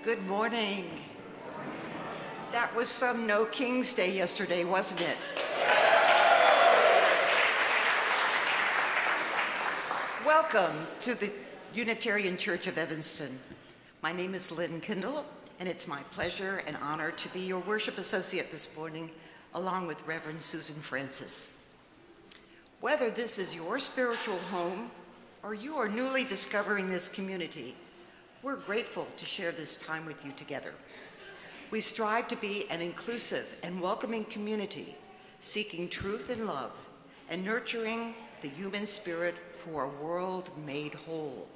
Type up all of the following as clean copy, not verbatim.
Good morning. That was some No King's Day yesterday, wasn't it? Welcome to the Unitarian Church of Evanston. My name is Lynn, Kendall, and it's my pleasure and honor to be your worship associate this morning, along with Reverend Susan Francis. Whether this is your spiritual home or you are newly discovering this community, we're grateful to share this time with you together. We strive to be an inclusive and welcoming community, seeking truth and love and nurturing the human spirit for a world made whole.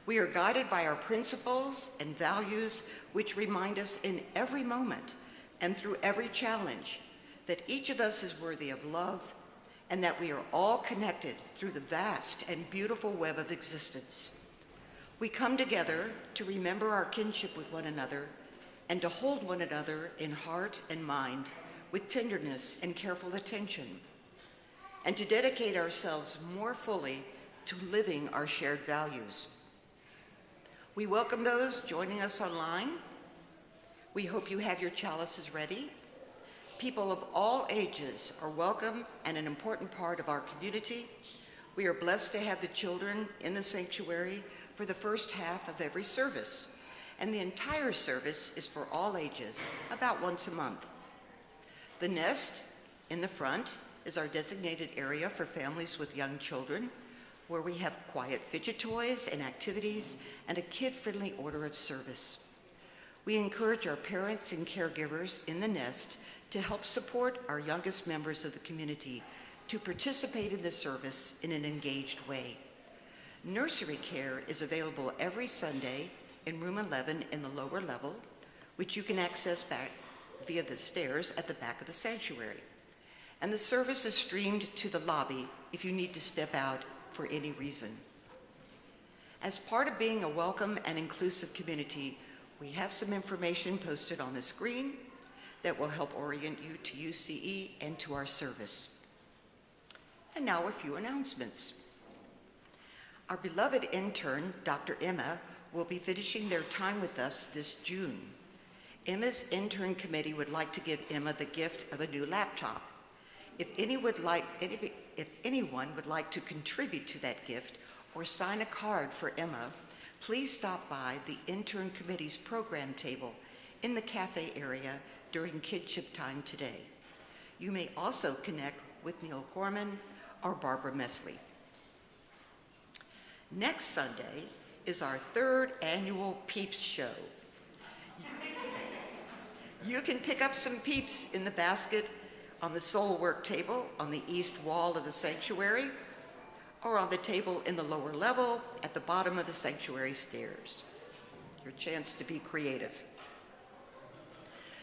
We are guided by our principles and values, which remind us in every moment and through every challenge that each of us is worthy of love and that we are all connected through the vast and beautiful web of existence. We come together to remember our kinship with one another and to hold one another in heart and mind with tenderness and careful attention, and to dedicate ourselves more fully to living our shared values. We welcome those joining us online. We hope you have your chalices ready. People of all ages are welcome and an important part of our community. We are blessed to have the children in the sanctuary for the first half of every service, and the entire service is for all ages, about once a month. The nest in the front is our designated area for families with young children, where we have quiet fidget toys and activities and a kid-friendly order of service. We encourage our parents and caregivers in the nest to help support our youngest members of the community to participate in the service in an engaged way. Nursery care is available every Sunday in room 11 in the lower level, which you can access back via the stairs at the back of the sanctuary. And the service is streamed to the lobby if you need to step out for any reason. As part of being a welcome and inclusive community, we have some information posted on the screen that will help orient you to UCE and to our service. And now a few announcements. Our beloved intern, Dr. Emma, will be finishing their time with us this June. Emma's intern committee would like to give Emma the gift of a new laptop. If anyone would like to contribute to that gift or sign a card for Emma, please stop by the intern committee's program table in the cafe area during kidship time today. You may also connect with Neil Corman or Barbara Mesley. Next Sunday is our third annual Peeps Show. You can pick up some Peeps in the basket on the soul work table on the east wall of the sanctuary, or on the table in the lower level at the bottom of the sanctuary stairs. Your chance to be creative.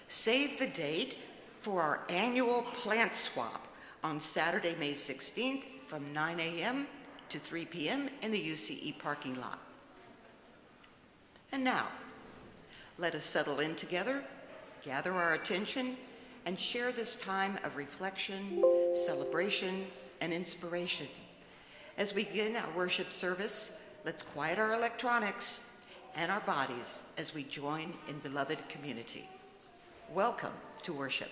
Save the date for our annual plant swap on Saturday, May 16th from 9 a.m. to 3 p.m. in the UCE parking lot. And now, let us settle in together, gather our attention, and share this time of reflection, celebration, and inspiration. As we begin our worship service, let's quiet our electronics and our bodies as we join in beloved community. Welcome to worship.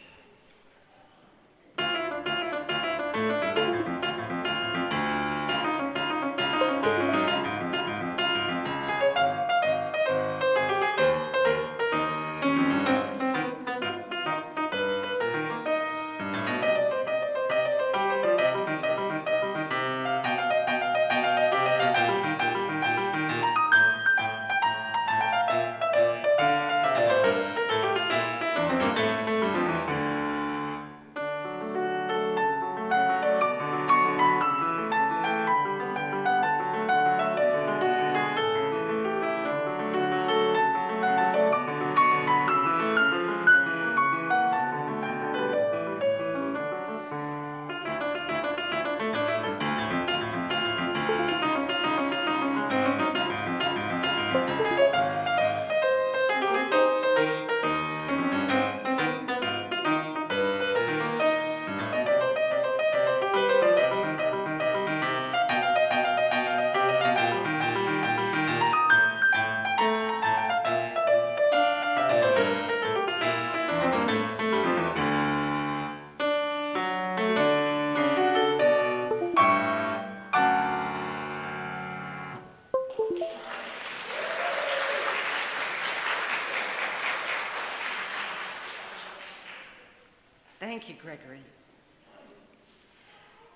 Thank you, Gregory.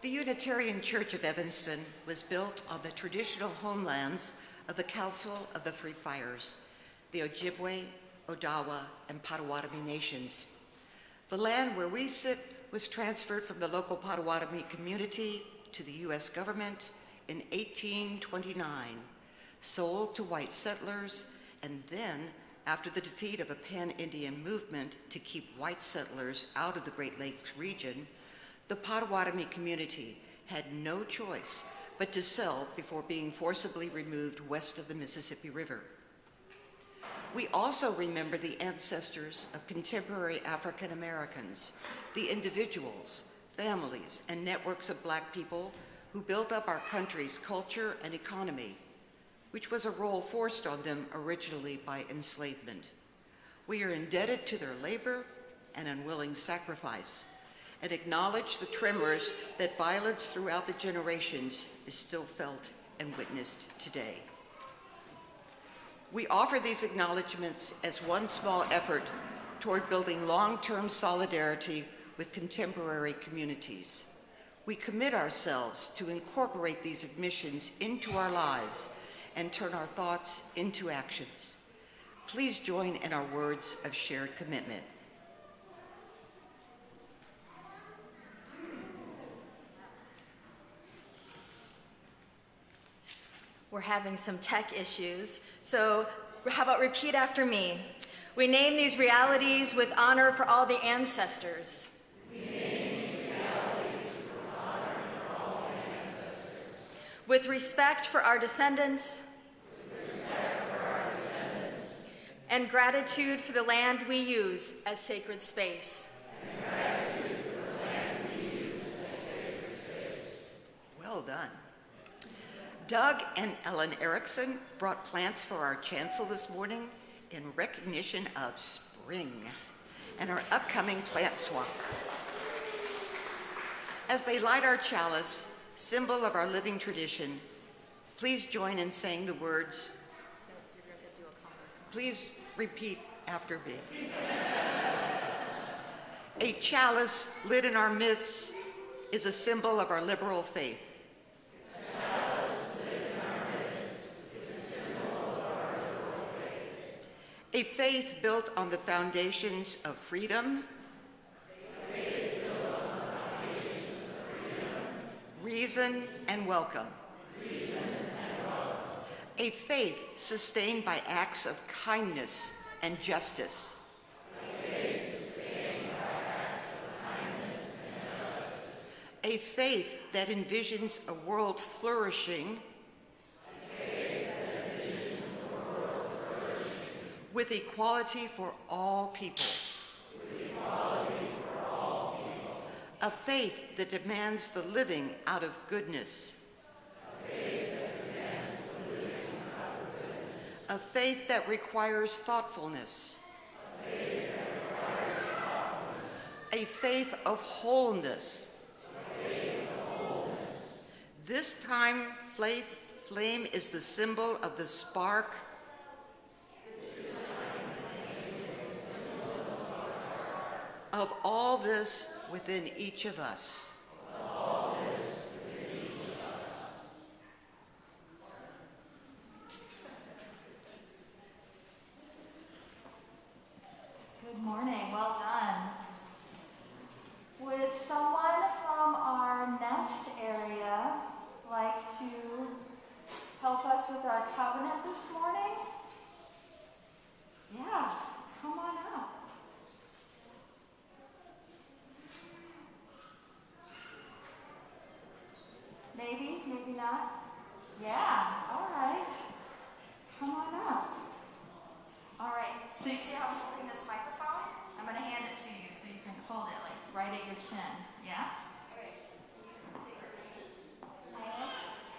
The Unitarian Church of Evanston was built on the traditional homelands of the Council of the Three Fires, the Ojibwe, Odawa, and Potawatomi nations. The land where we sit was transferred from the local Potawatomi community to the U.S. government in 1829, sold to white settlers, and then, after the defeat of a pan-Indian movement to keep white settlers out of the Great Lakes region, the Potawatomi community had no choice but to sell before being forcibly removed west of the Mississippi River. We also remember the ancestors of contemporary African Americans, the individuals, families, and networks of Black people who built up our country's culture and economy, which was a role forced on them originally by enslavement. We are indebted to their labor and unwilling sacrifice, and acknowledge the tremors that violence throughout the generations is still felt and witnessed today. We offer these acknowledgements as one small effort toward building long-term solidarity with contemporary communities. We commit ourselves to incorporate these admissions into our lives and turn our thoughts into actions. Please join in our words of shared commitment. We're having some tech issues, so how about repeat after me? We name these realities with honor for all the ancestors. We name these realities with honor for all the ancestors. With respect for our descendants. With respect for our descendants. And gratitude for the land we use as sacred space. And gratitude for the land we use as sacred space. Well done. Doug and Ellen Erickson brought plants for our chancel this morning in recognition of spring and our upcoming plant swap. As they light our chalice, symbol of our living tradition, please join in saying the words. Please repeat after me. A chalice lit in our midst is a symbol of our liberal faith. A faith built on the foundations of freedom, reason and welcome. A faith sustained by acts of kindness and justice. A faith that envisions a world flourishing with equality for all people. A faith that demands the living out of goodness. A faith that requires thoughtfulness. A faith of wholeness. This time, flame is the symbol of the spark of all this within each of us. Good morning, well done. Would someone from our nest area like to help us with our covenant this morning? Yeah, come on up. Maybe, maybe not. Yeah, all right. Come on up. All right, so you see how I'm holding this microphone? I'm going to hand it to you so you can hold it like right at your chin. Yeah? All right. Nice.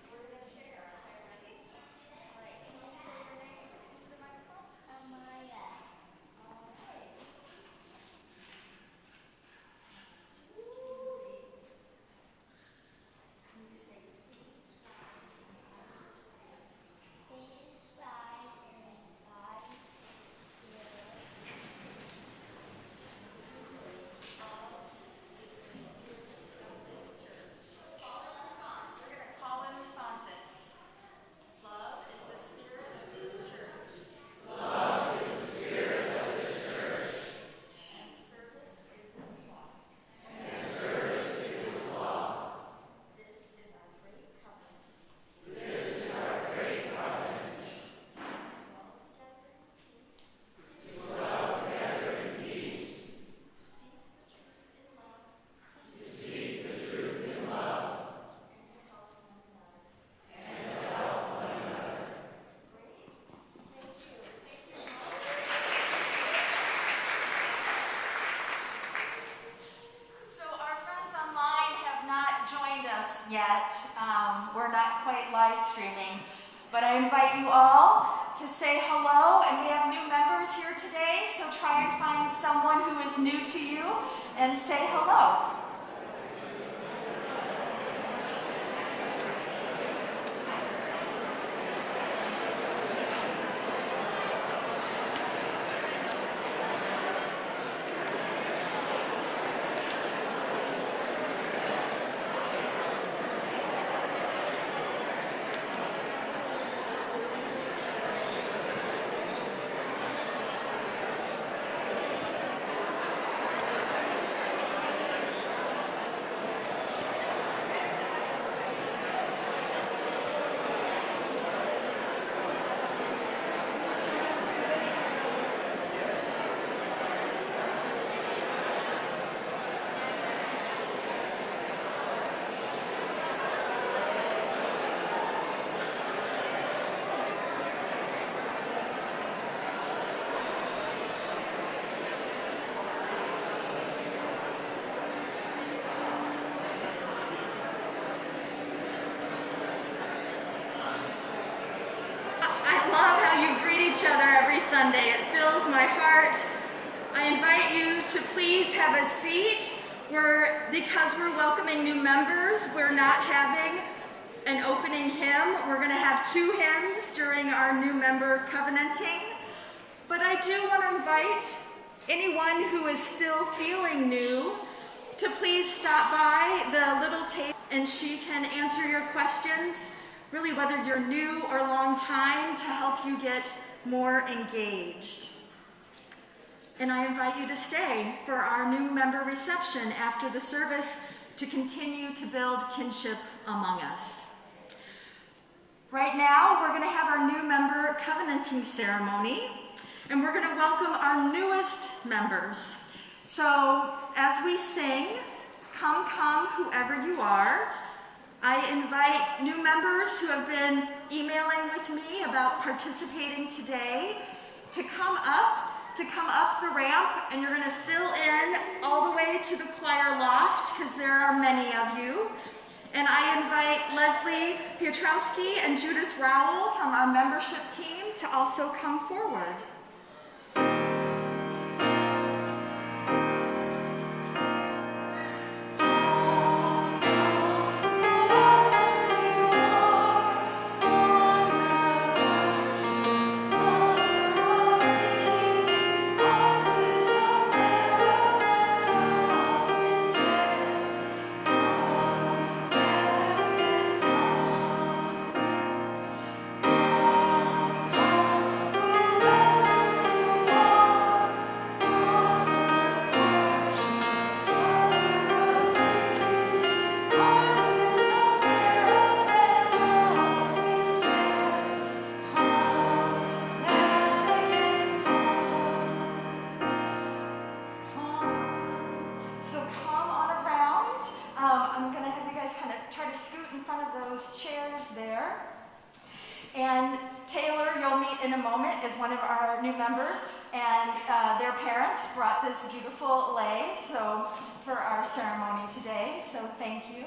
We're going to share. Okay, ready? All right, can you say your name into the microphone? Amaya. All right. Can you say please rise and have your say? Please rise and that we're not quite live streaming. But I invite you all to say hello, and we have new members here today, so try and find someone who is new to you and say hello. Each other every Sunday. It fills my heart. I invite you to please have a seat. Because we're welcoming new members, we're not having an opening hymn. We're going to have 2 hymns during our new member covenanting. But I do want to invite anyone who is still feeling new to please stop by the little table and she can answer your questions, really whether you're new or long time, to help you get more engaged. And I invite you to stay for our new member reception after the service to continue to build kinship among us. Right now, we're going to have our new member covenanting ceremony, and we're going to welcome our newest members. So as we sing, "Come, come, whoever you are," I invite new members who have been emailing with me about participating today to come up the ramp, and you're going to fill in all the way to the choir loft because there are many of you. And I invite Leslie Piotrowski and Judith Rowell from our membership team to also come forward. In a moment is one of our new members, and their parents brought this beautiful lei for our ceremony today, so thank you.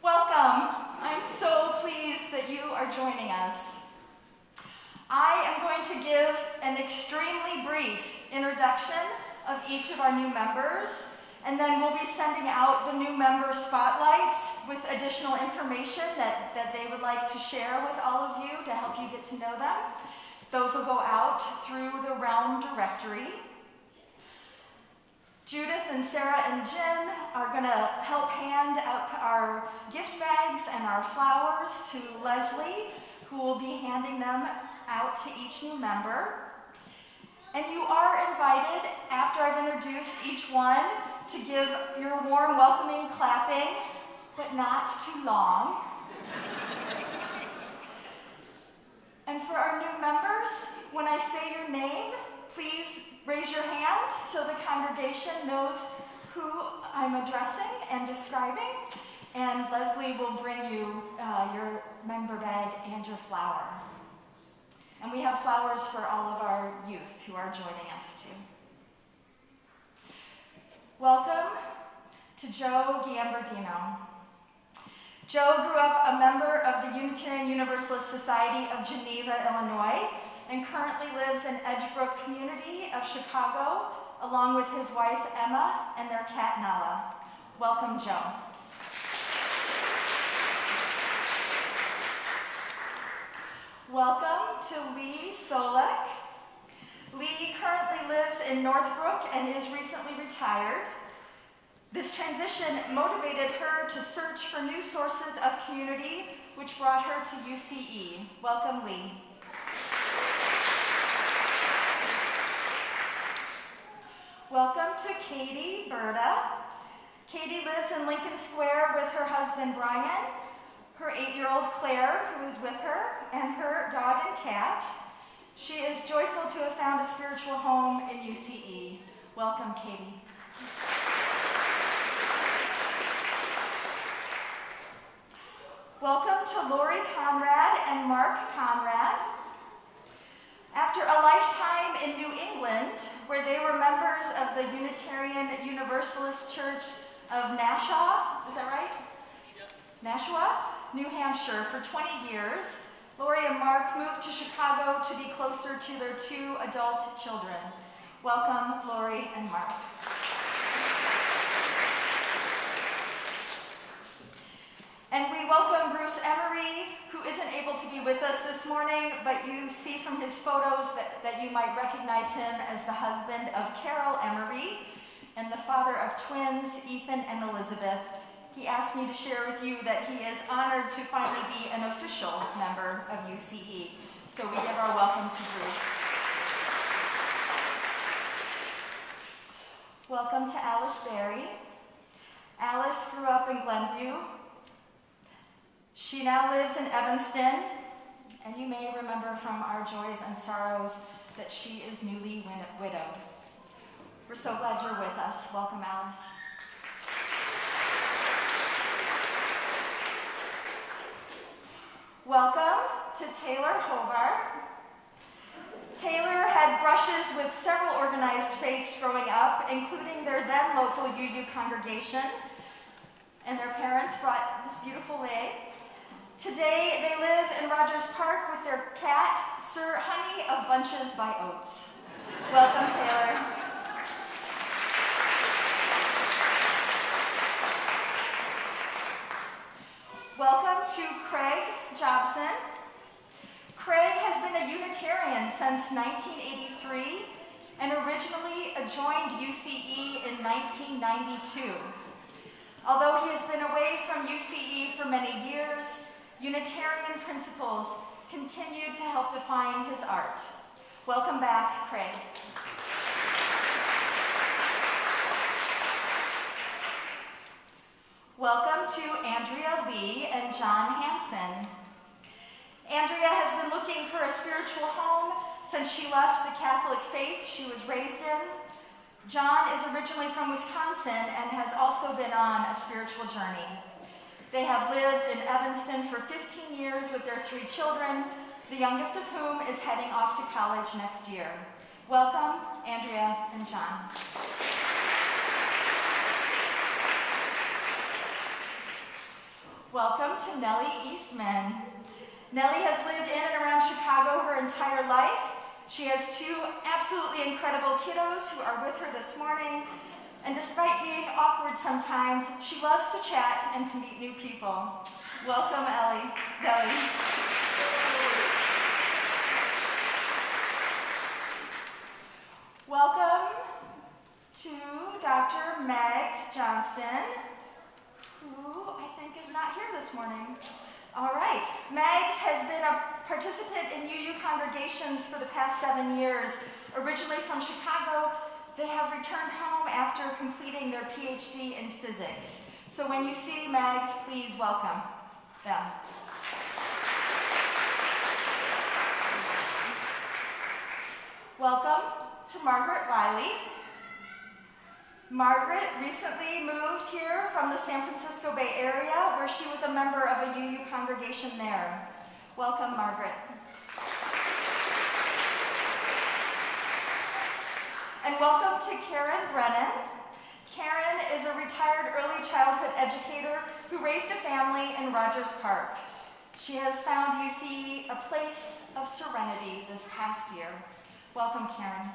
Welcome. I'm so pleased that you are joining us. I am going to give an extremely brief introduction of each of our new members, and then we'll be sending out the new member spotlights with additional information that they would like to share with all of you to help you get to know them. Those will go out through the realm directory. Judith and Sarah and Jim are going to help hand out our gift bags and our flowers to Leslie, who will be handing them out to each new member. And you are invited, after I've introduced each one, to give your warm welcoming clapping, but not too long. And for our new members, when I say your name, please raise your hand so the congregation knows who I'm addressing and describing. And Leslie will bring you your member bag and your flower. And we have flowers for all of our youth who are joining us too. Welcome to Joe Gambardino. Joe grew up a member of the Unitarian Universalist Society of Geneva, Illinois, and currently lives in Edgebrook community of Chicago, along with his wife Emma and their cat Nala. Welcome, Joe. Welcome to Lee Solek. Lee currently lives in Northbrook and is recently retired. This transition motivated her to search for new sources of community, which brought her to UCE. Welcome, Lee. Welcome to Katie Berta. Katie lives in Lincoln Square with her husband, Brian, her 8-year-old Claire, who is with her, and her dog and cat. She is joyful to have found a spiritual home in UCE. Welcome, Katie. Welcome to Lori Conrad and Mark Conrad. After a lifetime in New England, where they were members of the Unitarian Universalist Church of Nashua, is that right? Yep. Nashua, New Hampshire, for 20 years, Lori and Mark moved to Chicago to be closer to their 2 adult children. Welcome, Lori and Mark. And we welcome Bruce Emery, who isn't able to be with us this morning, but you see from his photos that you might recognize him as the husband of Carol Emery and the father of twins, Ethan and Elizabeth. He asked me to share with you that he is honored to finally be an official member of UCE. So we give our welcome to Bruce. Welcome to Alice Berry. Alice grew up in Glenview. She now lives in Evanston, and you may remember from our joys and sorrows that she is newly widowed. We're so glad you're with us. Welcome, Alice. Welcome to Taylor Hobart. Taylor had brushes with several organized faiths growing up, including their then local UU congregation, and their parents brought this beautiful lay. Today, they live in Rogers Park with their cat, Sir Honey of Bunches by Oats. Welcome, Taylor. Welcome to Craig Jobson. Craig has been a Unitarian since 1983 and originally joined UCE in 1992. Although he has been away from UCE for many years, Unitarian principles continue to help define his art. Welcome back, Craig. Welcome to Andrea Lee and John Hansen. Andrea has been looking for a spiritual home since she left the Catholic faith she was raised in. John is originally from Wisconsin and has also been on a spiritual journey. They have lived in Evanston for 15 years with their 3 children, the youngest of whom is heading off to college next year. Welcome, Andrea and John. Welcome to Nellie Eastman. Nellie has lived in and around Chicago her entire life. She has 2 absolutely incredible kiddos who are with her this morning. And despite being awkward sometimes, she loves to chat and to meet new people. Welcome, Nellie. Welcome to Dr. Megs Johnston, who I think is not here this morning. All right. Megs has been a participant in UU congregations for the past 7 years. Originally from Chicago, they have returned home after completing their PhD in physics. So when you see Megs, please welcome them. Welcome to Margaret Riley. Margaret recently moved here from the San Francisco Bay Area, where she was a member of a UU congregation there. Welcome, Margaret. And welcome to Karen Brennan. Karen retired early childhood educator who raised a family in Rogers Park. She has found UC a place of serenity this past year. Welcome, Karen.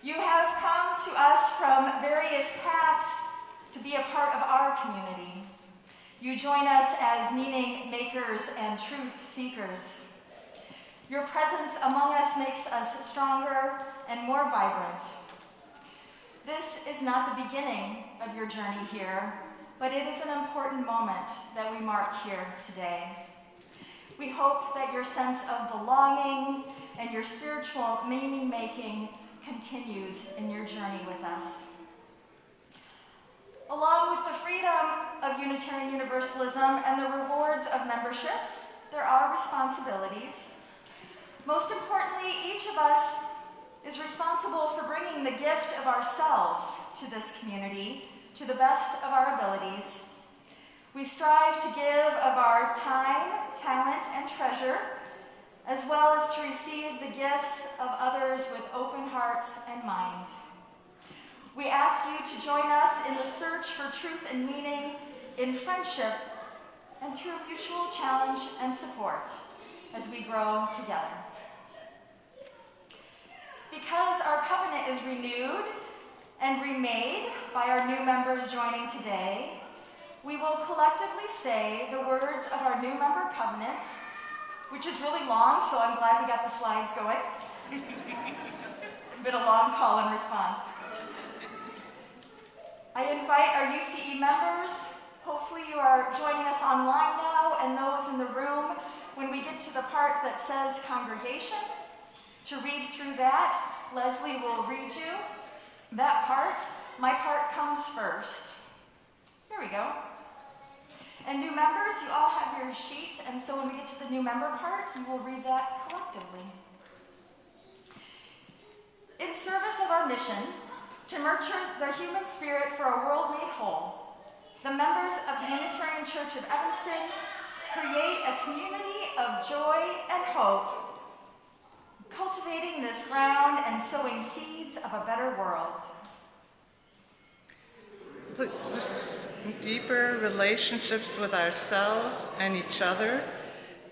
You have come to us from various paths to be a part of our community. You join us as meaning makers and truth seekers. Your presence among us makes us stronger and more vibrant. This is not the beginning of your journey here, but it is an important moment that we mark here today. We hope that your sense of belonging and your spiritual meaning-making continues in your journey with us. Along with the freedom of Unitarian Universalism and the rewards of memberships, there are responsibilities. Most importantly, each of us is responsible for bringing the gift of ourselves to this community to the best of our abilities. We strive to give of our time, talent, and treasure, as well as to receive the gifts of others with open hearts and minds. We ask you to join us in the search for truth and meaning in friendship and through mutual challenge and support as we grow together. Because our covenant is renewed and remade by our new members joining today, we will collectively say the words of our new member covenant, which is really long, so I'm glad we got the slides going. Been a long call and response. I invite our UCE members, hopefully you are joining us online now, and those in the room, when we get to the part that says congregation, to read through that. Leslie will read you that part. My part comes first. Here we go. And new members, you all have your sheet, and so when we get to the new member part, you will read that collectively. In service of our mission, to nurture the human spirit for a world made whole, the members of the Unitarian Church of Evanston create a community of joy and hope, cultivating this ground and sowing seeds of a better world. Deeper relationships with ourselves and each other.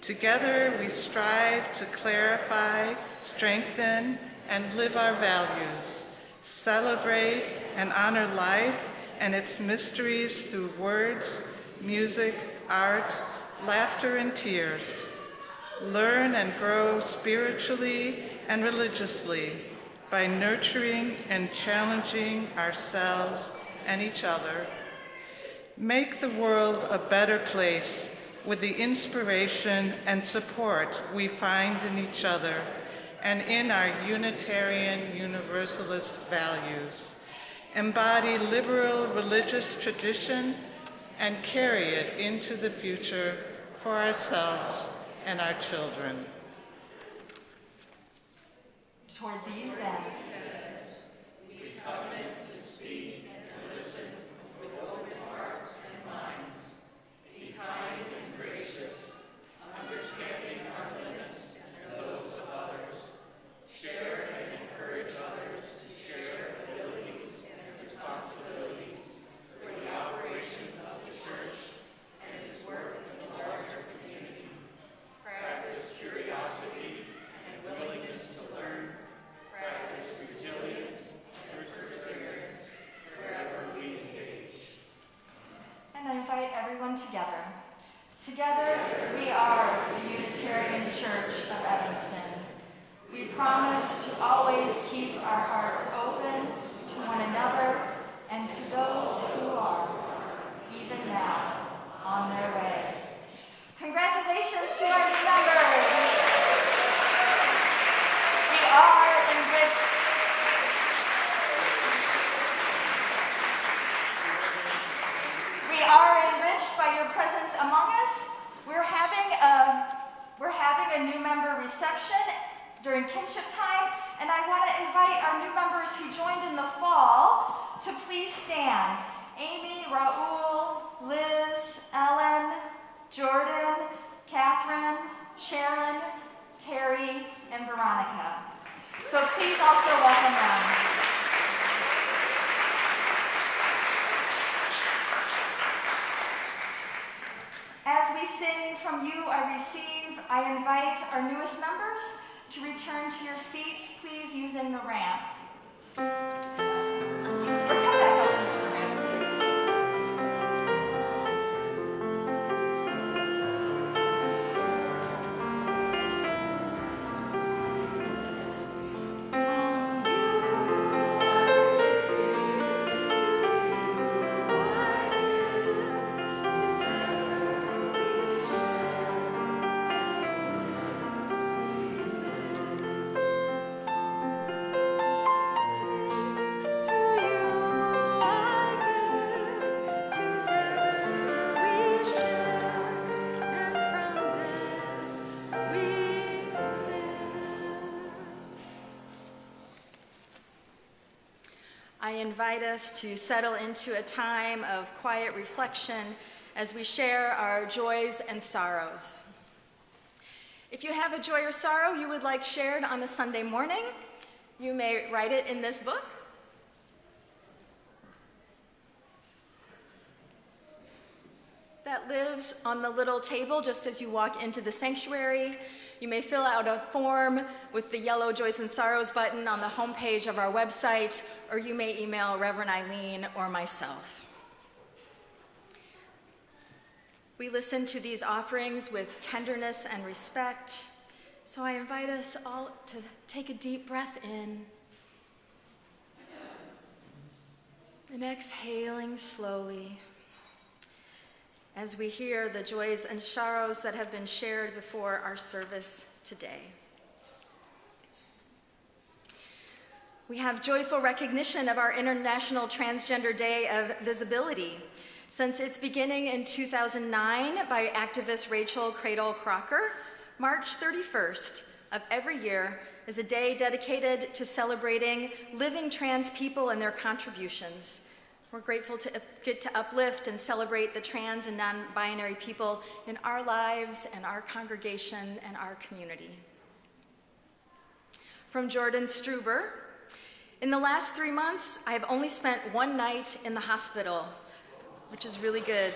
Together we strive to clarify, strengthen, and live our values, celebrate and honor life and its mysteries through words, music, art, laughter, and tears. Learn and grow spiritually and religiously by nurturing and challenging ourselves and each other. Make the world a better place with the inspiration and support we find in each other and in our Unitarian Universalist values. Embody liberal religious tradition and carry it into the future for ourselves and our children. Toward these ends, we covenant to speak and listen with open hearts and minds, be kind and gracious, understanding our limits and those of others, share and encourage others to share abilities and responsibilities for the operation of the church and its work in the larger community. Practice curiosity and willingness to learn. Practice resilience and perseverance wherever we engage. and I invite everyone together. Together, we are the Unitarian Church of Evanston. We promise to always keep our hearts open to one another and to those who are, even now, on their way. Congratulations to our new members. We are enriched. We are enriched by your presence among us. We're having a new member reception during kinship time, and I want to invite our new members who joined in the fall to please stand. Amy, Raul, Liz, Ellen, Jordan, Catherine, Sharon, Terry, and Veronica. So please also welcome I invite our newest members to return to your seats, please using the ramp. Or come back up and use the ramp. I invite us to settle into a time of quiet reflection as we share our joys and sorrows. If you have a joy or sorrow you would like shared on a Sunday morning, you may write it in this book. That lives on the little table just as you walk into the sanctuary. You may fill out a form with the yellow Joys and Sorrows button on the homepage of our website, or you may email Reverend Eileen or myself. We listen to these offerings with tenderness and respect, so I invite us all to take a deep breath in and exhaling slowly as we hear the joys and sorrows that have been shared before our service today. We have joyful recognition of our International Transgender Day of Visibility. Since its beginning in 2009 by activist Rachel Cradle Crocker, March 31st of every year is a day dedicated to celebrating living trans people and their contributions. We're grateful to get to uplift and celebrate the trans and non-binary people in our lives and our congregation and our community. From Jordan Struber, in the last 3 months, I have only spent one night in the hospital, which is really good.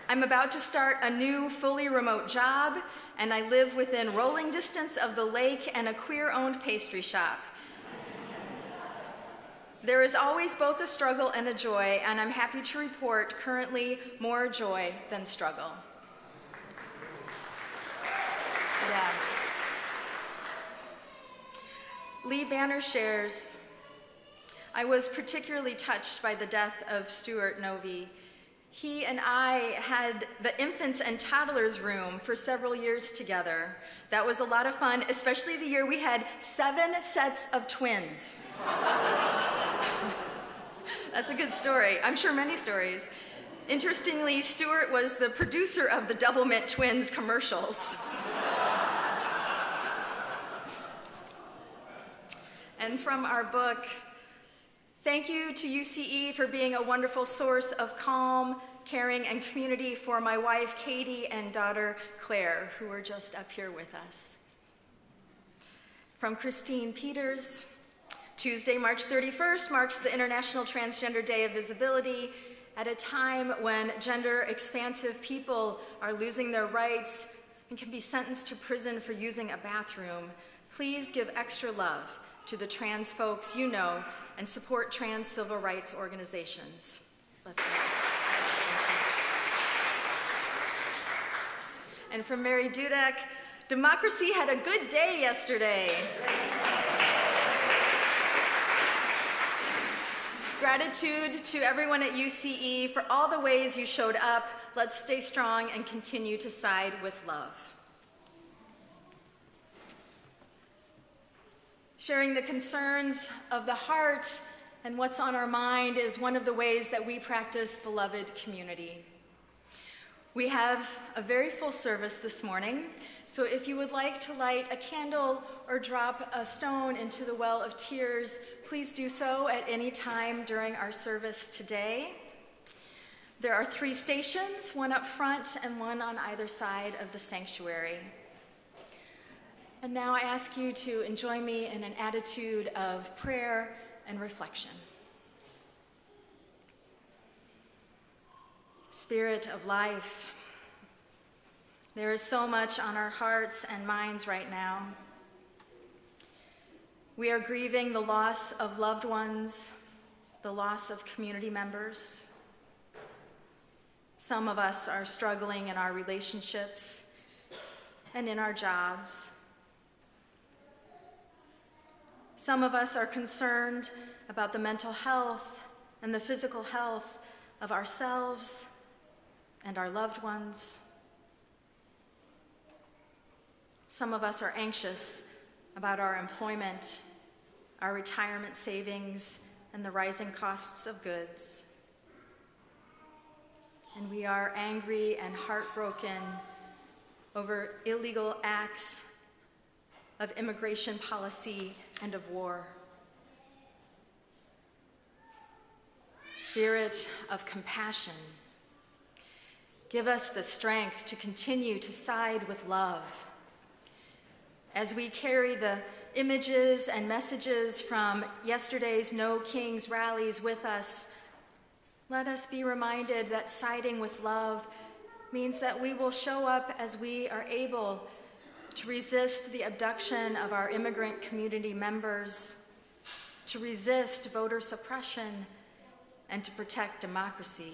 I'm about to start a new fully remote job, and I live within rolling distance of the lake and a queer-owned pastry shop. There is always both a struggle and a joy, and I'm happy to report currently more joy than struggle. Yeah. Lee Banner shares, I was particularly touched by the death of Stuart Novy. He and I had the infants and toddlers room for several years together. That was a lot of fun, especially the year we had 7 sets of twins. That's a good story. I'm sure many stories. Interestingly, Stuart was the producer of the Double Mint Twins commercials. And from our book, thank you to UCE for being a wonderful source of calm, caring, and community for my wife, Katie, and daughter, Claire, who are just up here with us. From Christine Peters, Tuesday, March 31st marks the International Transgender Day of Visibility at a time when gender-expansive people are losing their rights and can be sentenced to prison for using a bathroom. Please give extra love to the trans folks you know and support trans civil rights organizations. Let's go. And from Mary Dudek, democracy had a good day yesterday. Gratitude to everyone at UCE for all the ways you showed up. Let's stay strong and continue to side with love. Sharing the concerns of the heart and what's on our mind is one of the ways that we practice beloved community. We have a very full service this morning, so if you would like to light a candle or drop a stone into the well of tears, please do so at any time during our service today. There are 3 stations, one up front and one on either side of the sanctuary. And now I ask you to join me in an attitude of prayer and reflection. Spirit of life, There is so much on our hearts and minds right now. We are grieving the loss of loved ones, the loss of community members. Some of us are struggling in our relationships and in our jobs. Some of us are concerned about the mental health and the physical health of ourselves and our loved ones. Some of us are anxious about our employment, our retirement savings, and the rising costs of goods. And we are angry and heartbroken over illegal acts of immigration policy and of war. Spirit of compassion, give us the strength to continue to side with love. As we carry the images and messages from yesterday's No Kings rallies with us, let us be reminded that siding with love means that we will show up as we are able to resist the abduction of our immigrant community members, to resist voter suppression, and to protect democracy.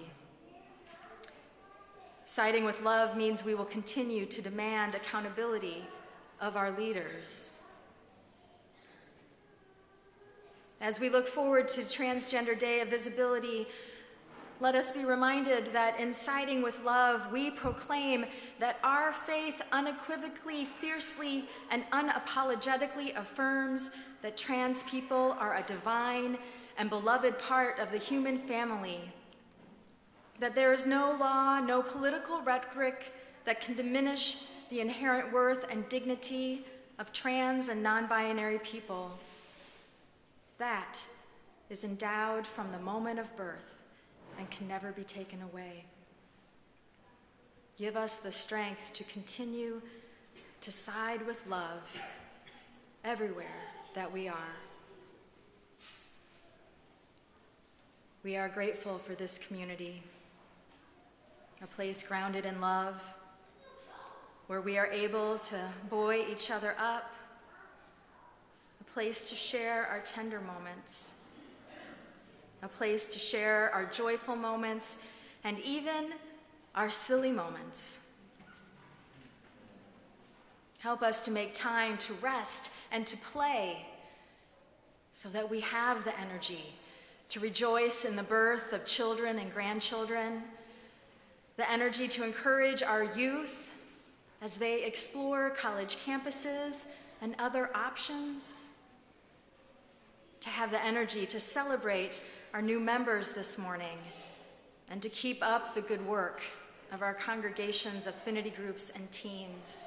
Siding with love means we will continue to demand accountability of our leaders. As we look forward to Transgender Day of Visibility, let us be reminded that in siding with love, we proclaim that our faith unequivocally, fiercely, and unapologetically affirms that trans people are a divine and beloved part of the human family, that there is no law, no political rhetoric that can diminish the inherent worth and dignity of trans and non-binary people. That is endowed from the moment of birth and can never be taken away. Give us the strength to continue to side with love everywhere that we are. We are grateful for this community, a place grounded in love, where we are able to buoy each other up, a place to share our tender moments, a place to share our joyful moments, and even our silly moments. Help us to make time to rest and to play so that we have the energy to rejoice in the birth of children and grandchildren, the energy to encourage our youth as they explore college campuses and other options, to have the energy to celebrate our new members this morning, and to keep up the good work of our congregation's affinity groups and teams,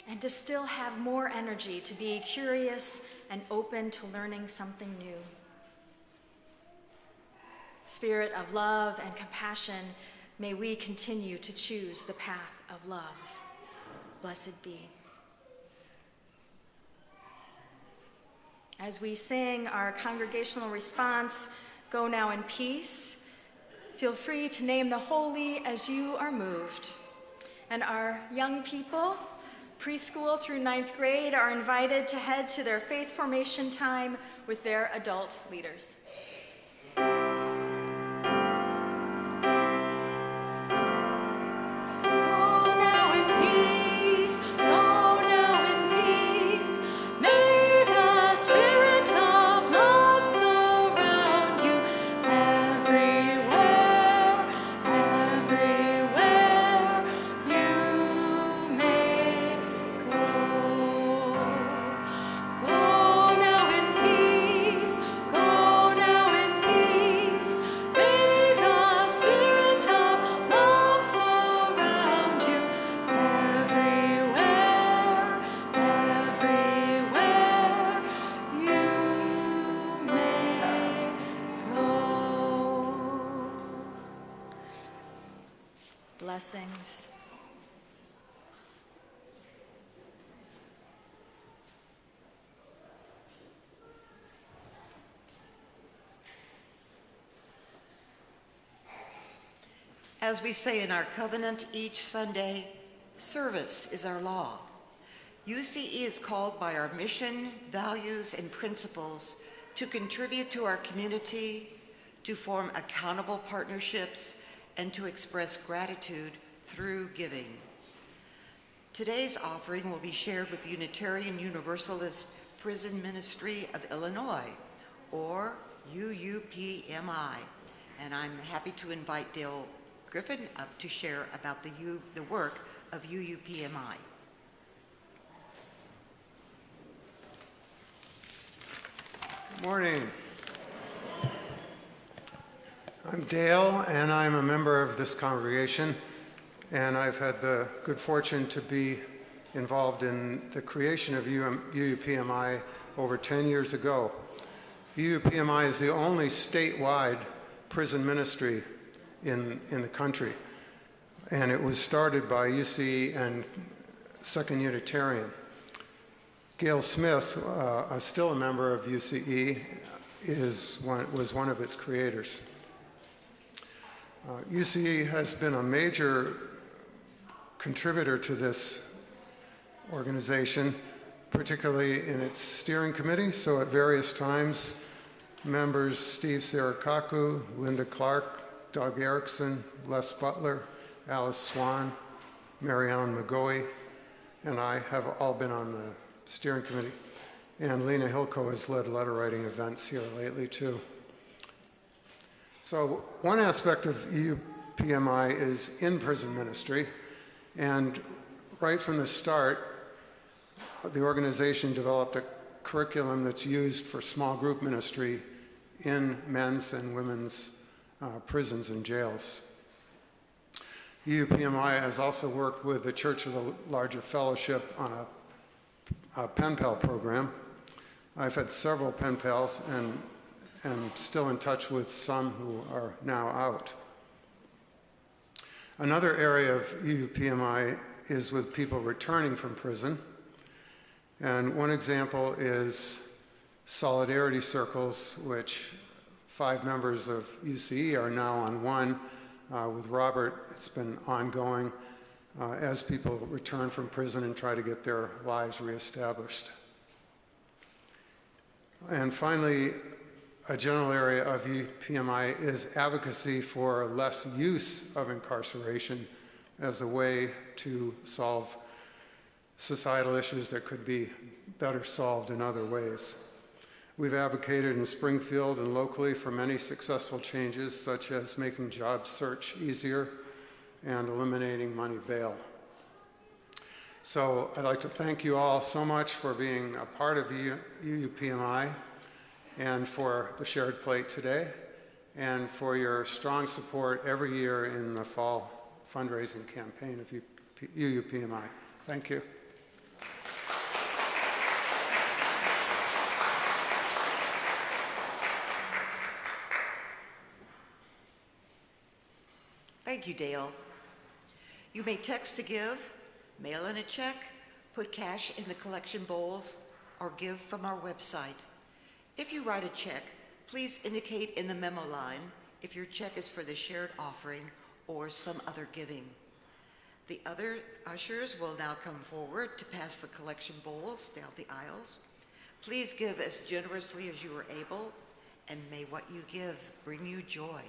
and to still have more energy to be curious and open to learning something new. Spirit of love and compassion, may we continue to choose the path of love. Blessed be. As we sing our congregational response, "Go now in peace," feel free to name the holy as you are moved. And our young people, preschool through 9th grade, are invited to head to their faith formation time with their adult leaders. Blessings. As we say in our covenant each Sunday, service is our law. UCE is called by our mission, values, and principles to contribute to our community, to form accountable partnerships, and to express gratitude through giving. Today's offering will be shared with the Unitarian Universalist Prison Ministry of Illinois, or UUPMI, and I'm happy to invite Dale Griffin up to share about the work of UUPMI. Good morning. I'm Dale, and I'm a member of this congregation, and I've had the good fortune to be involved in the creation of UUPMI over 10 years ago. UUPMI is the only statewide prison ministry in the country, and it was started by UCE and Second Unitarian. Gail Smith, still a member of UCE, was one of its creators. UCE has been a major contributor to this organization, particularly in its steering committee. So at various times, members Steve Sarakaku, Linda Clark, Doug Erickson, Les Butler, Alice Swan, Marianne McGoey, and I have all been on the steering committee. And Lena Hilko has led letter writing events here lately too. So one aspect of UPMI is in-prison ministry, and right from the start, the organization developed a curriculum that's used for small group ministry in men's and women's prisons and jails. UPMI has also worked with the Church of the Larger Fellowship on a pen pal program. I've had several pen pals and am still in touch with some who are now out. Another area of UPMI is with people returning from prison. And one example is Solidarity Circles, which 5 members of UCE are now on one. With Robert, it's been ongoing as people return from prison and try to get their lives reestablished. And finally, a general area of UPMI is advocacy for less use of incarceration as a way to solve societal issues that could be better solved in other ways. We've advocated in Springfield and locally for many successful changes, such as making job search easier and eliminating money bail. So I'd like to thank you all so much for being a part of UUPMI and for the shared plate today, and for your strong support every year in the fall fundraising campaign of UUPMI. Thank you. Thank you, Dale. You may text to give, mail in a check, put cash in the collection bowls, or give from our website. If you write a check, please indicate in the memo line if your check is for the shared offering or some other giving. The other ushers will now come forward to pass the collection bowls down the aisles. Please give as generously as you are able, and may what you give bring you joy.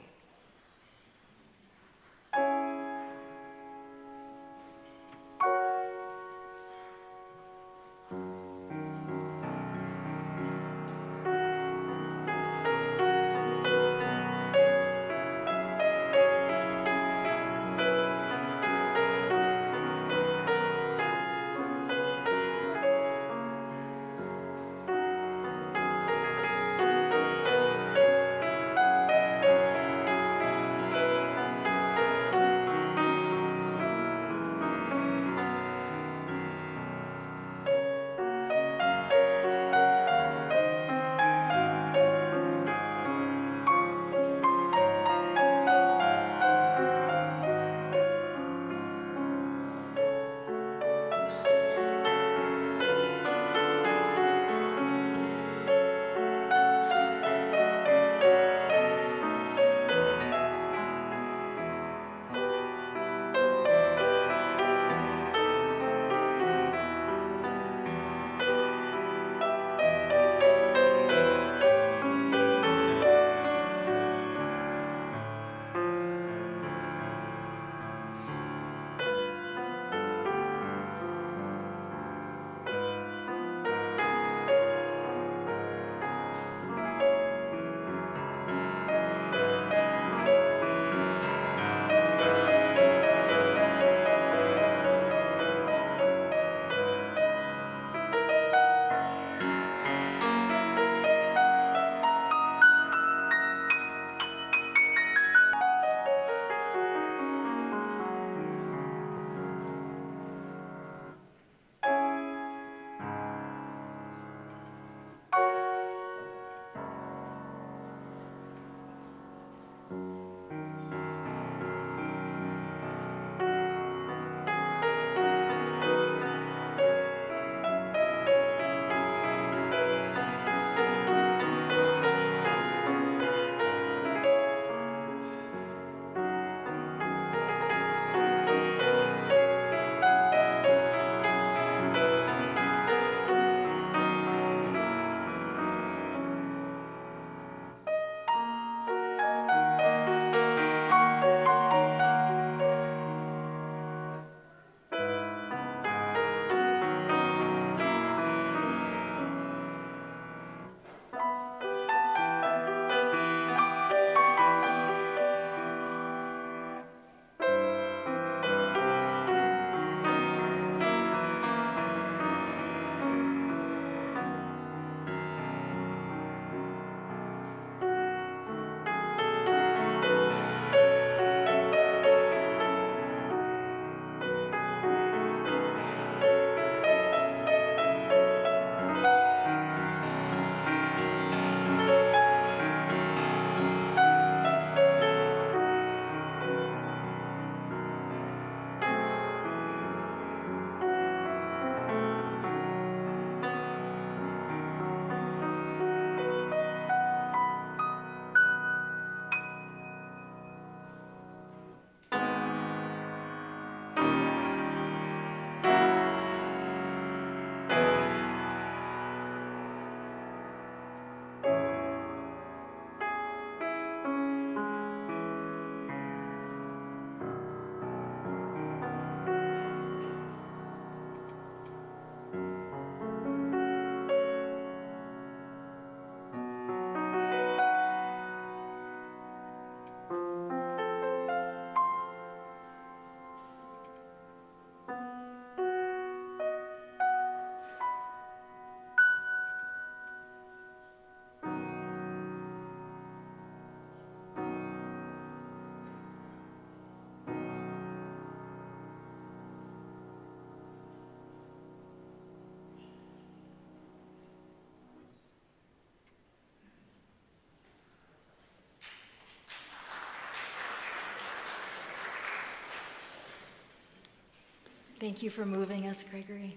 Thank you for moving us, Gregory.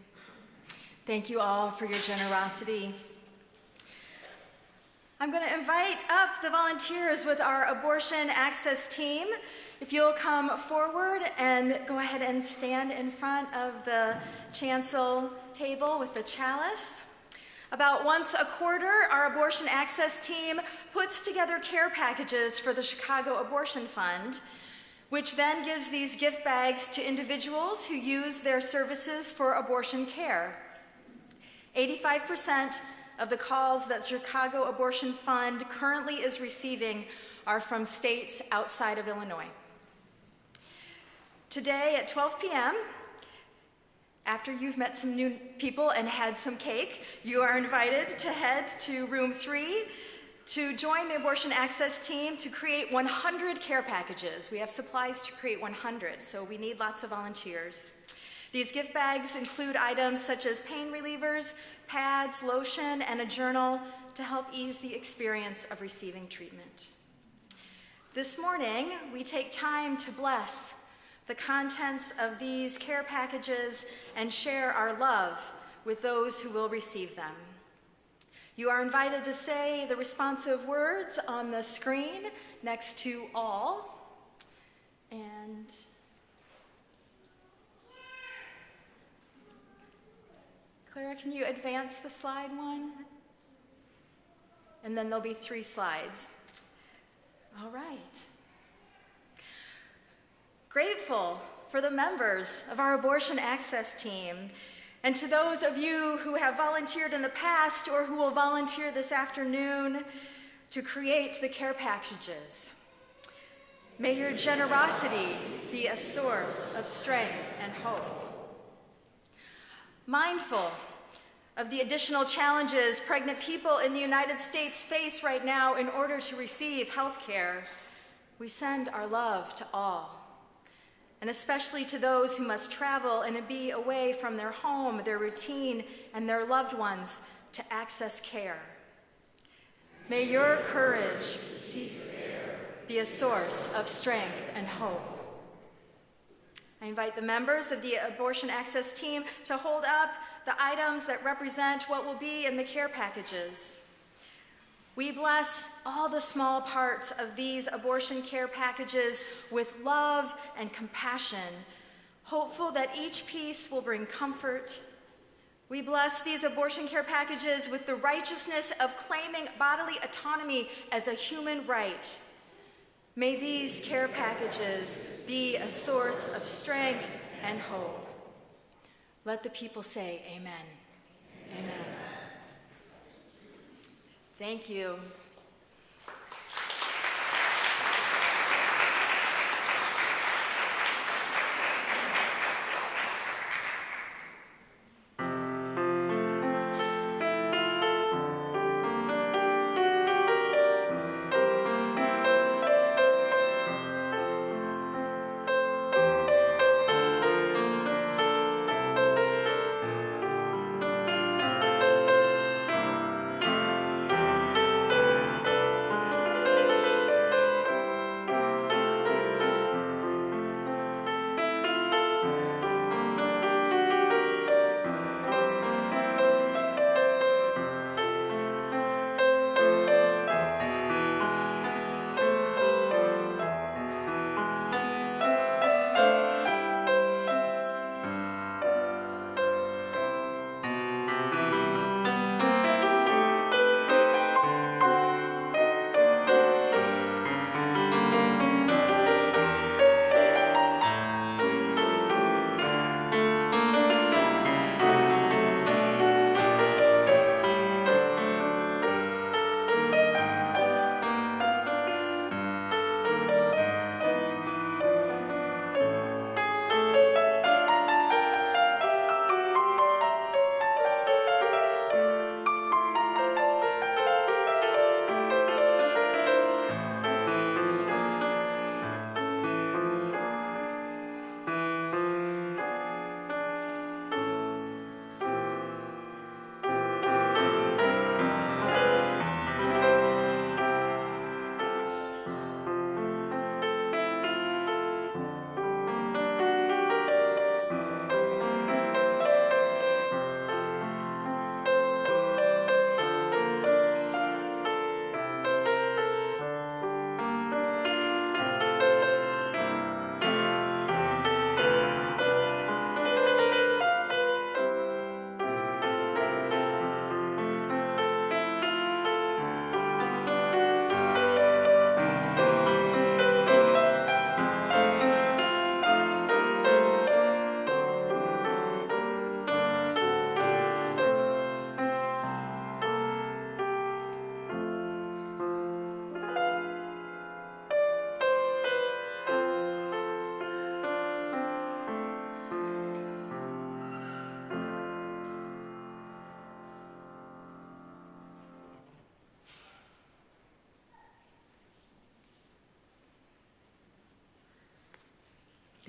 Thank you all for your generosity. I'm going to invite up the volunteers with our abortion access team. If you'll come forward and go ahead and stand in front of the chancel table with the chalice. About once a quarter, our abortion access team puts together care packages for the Chicago Abortion Fund, which then gives these gift bags to individuals who use their services for abortion care. 85% of the calls that Chicago Abortion Fund currently is receiving are from states outside of Illinois. Today at 12 p.m., after you've met some new people and had some cake, you are invited to head to room 3 to join the abortion access team to create 100 care packages. We have supplies to create 100, so we need lots of volunteers. These gift bags include items such as pain relievers, pads, lotion, and a journal to help ease the experience of receiving treatment. This morning, we take time to bless the contents of these care packages and share our love with those who will receive them. You are invited to say the responsive words on the screen next to all. And Clara, can you advance the slide one? And then there'll be 3 slides. All right. Grateful for the members of our abortion access team, and to those of you who have volunteered in the past or who will volunteer this afternoon to create the care packages. May your generosity be a source of strength and hope. Mindful of the additional challenges pregnant people in the United States face right now in order to receive health care, we send our love to all, and especially to those who must travel and be away from their home, their routine, and their loved ones to access care. May your courage be a source of strength and hope. I invite the members of the abortion access team to hold up the items that represent what will be in the care packages. We bless all the small parts of these abortion care packages with love and compassion, hopeful that each piece will bring comfort. We bless these abortion care packages with the righteousness of claiming bodily autonomy as a human right. May these care packages be a source of strength and hope. Let the people say amen. Amen. Thank you.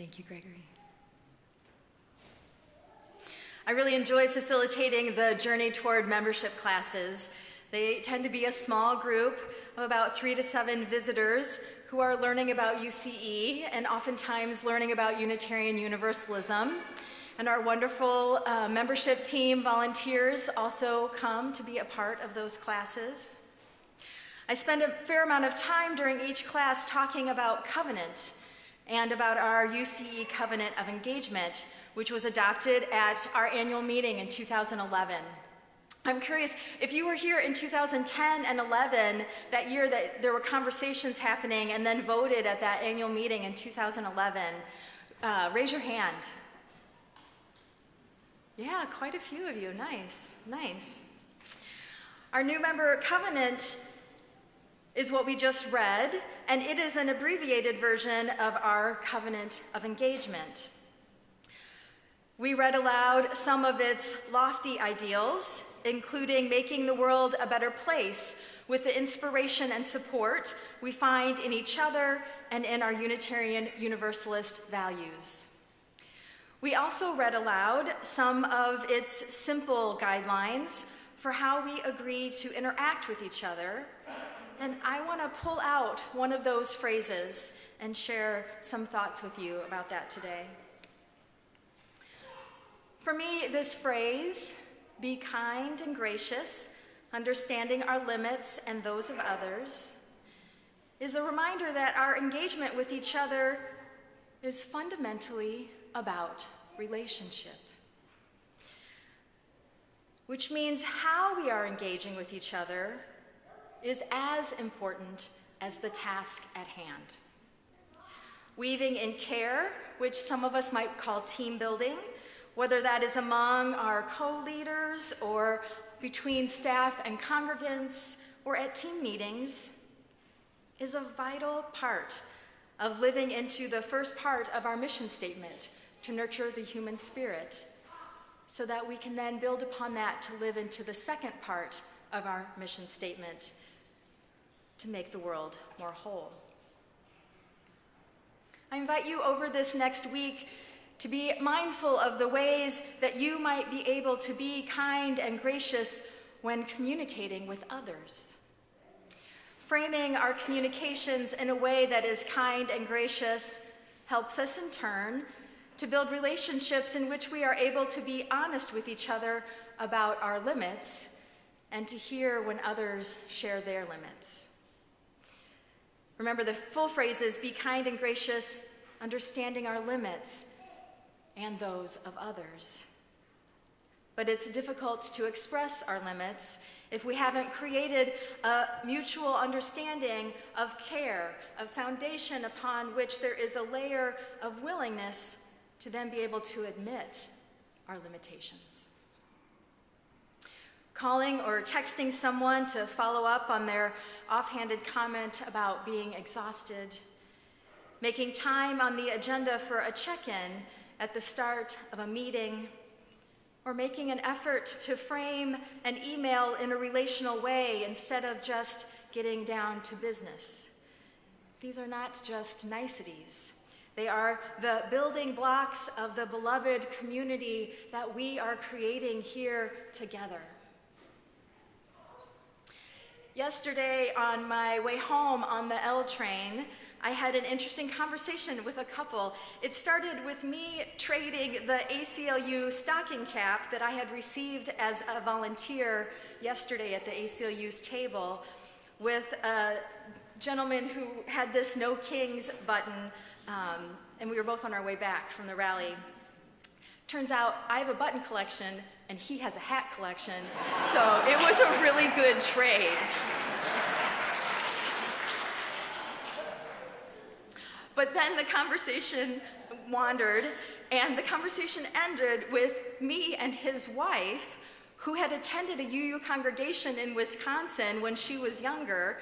Thank you, Gregory. I really enjoy facilitating the Journey Toward Membership classes. They tend to be a small group of about 3 to 7 visitors who are learning about UCE and oftentimes learning about Unitarian Universalism. And our wonderful membership team volunteers also come to be a part of those classes. I spend a fair amount of time during each class talking about covenant and about our UCE Covenant of Engagement, which was adopted at our annual meeting in 2011. I'm curious, if you were here in 2010 and 11, that year that there were conversations happening and then voted at that annual meeting in 2011, raise your hand. Yeah, quite a few of you. Nice, nice. Our new member covenant is what we just read, and it is an abbreviated version of our Covenant of Engagement. We read aloud some of its lofty ideals, including making the world a better place with the inspiration and support we find in each other and in our Unitarian Universalist values. We also read aloud some of its simple guidelines for how we agree to interact with each other. And I want to pull out one of those phrases and share some thoughts with you about that today. For me, this phrase, be kind and gracious, understanding our limits and those of others, is a reminder that our engagement with each other is fundamentally about relationship. Which means how we are engaging with each other is as important as the task at hand. Weaving in care, which some of us might call team building, whether that is among our co-leaders or between staff and congregants or at team meetings, is a vital part of living into the first part of our mission statement, to nurture the human spirit, so that we can then build upon that to live into the second part of our mission statement, to make the world more whole. I invite you over this next week to be mindful of the ways that you might be able to be kind and gracious when communicating with others. Framing our communications in a way that is kind and gracious helps us in turn to build relationships in which we are able to be honest with each other about our limits and to hear when others share their limits. Remember, the full phrase is be kind and gracious, understanding our limits and those of others. But it's difficult to express our limits if we haven't created a mutual understanding of care, a foundation upon which there is a layer of willingness to then be able to admit our limitations. Calling or texting someone to follow up on their offhanded comment about being exhausted, making time on the agenda for a check-in at the start of a meeting, or making an effort to frame an email in a relational way instead of just getting down to business. These are not just niceties. They are the building blocks of the beloved community that we are creating here together. Yesterday, on my way home on the L train, I had an interesting conversation with a couple. It started with me trading the ACLU stocking cap that I had received as a volunteer yesterday at the ACLU's table with a gentleman who had this No Kings button, and we were both on our way back from the rally. Turns out I have a button collection and he has a hat collection, so it was a really good trade. But then the conversation wandered, and the conversation ended with me and his wife, who had attended a UU congregation in Wisconsin when she was younger,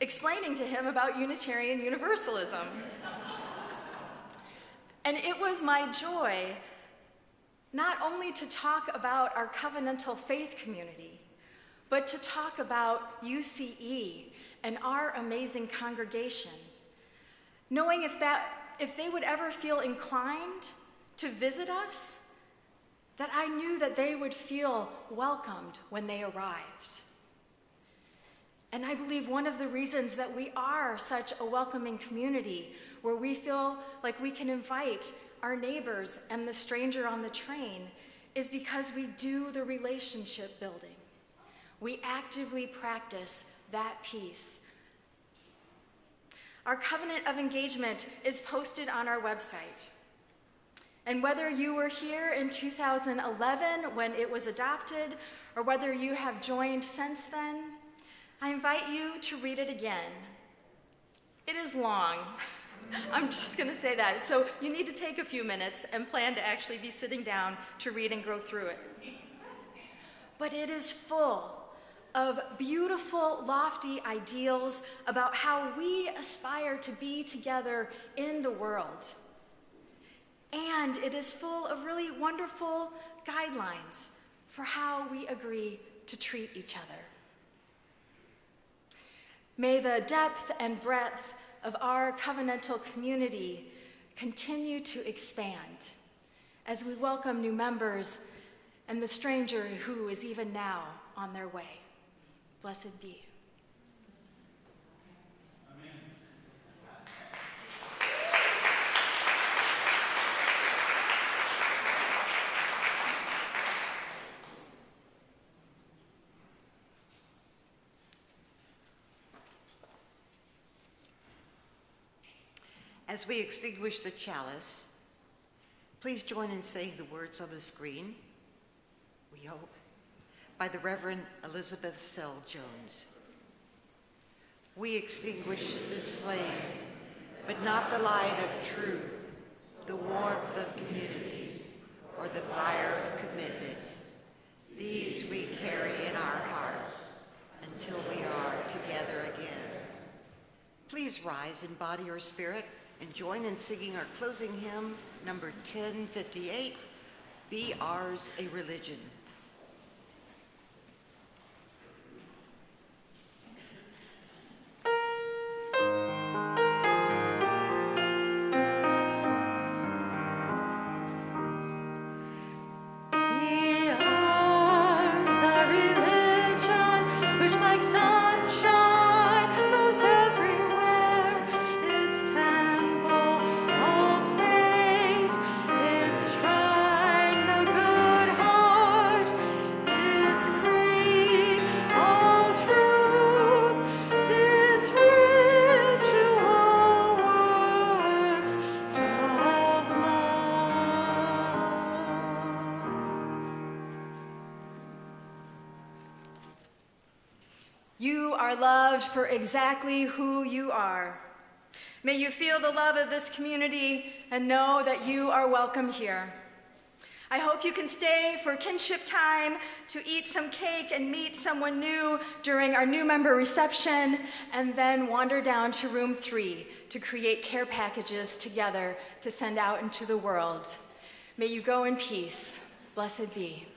explaining to him about Unitarian Universalism. And it was my joy not only to talk about our covenantal faith community, but to talk about UCE and our amazing congregation. Knowing if they would ever feel inclined to visit us, that I knew that they would feel welcomed when they arrived. And I believe one of the reasons that we are such a welcoming community, where we feel like we can invite our neighbors and the stranger on the train, is because we do the relationship building. We actively practice that piece. Our covenant of engagement is posted on our website. And whether you were here in 2011 when it was adopted, or whether you have joined since then, I invite you to read it again. It is long. I'm just going to say that. So you need to take a few minutes and plan to actually be sitting down to read and go through it. But it is full of beautiful, lofty ideals about how we aspire to be together in the world. And it is full of really wonderful guidelines for how we agree to treat each other. May the depth and breadth of our covenantal community continue to expand as we welcome new members and the stranger who is even now on their way. Blessed be. As we extinguish the chalice, please join in saying the words on the screen, we hope, by the Reverend Elizabeth Sell Jones. We extinguish this flame, but not the light of truth, the warmth of community, or the fire of commitment. These we carry in our hearts until we are together again. Please rise in body or spirit and join in singing our closing hymn, number 1058, Be Ours a Religion. You are loved for exactly who you are. May you feel the love of this community and know that you are welcome here. I hope you can stay for kinship time, to eat some cake and meet someone new during our new member reception, and then wander down to room 3 to create care packages together to send out into the world. May you go in peace. Blessed be.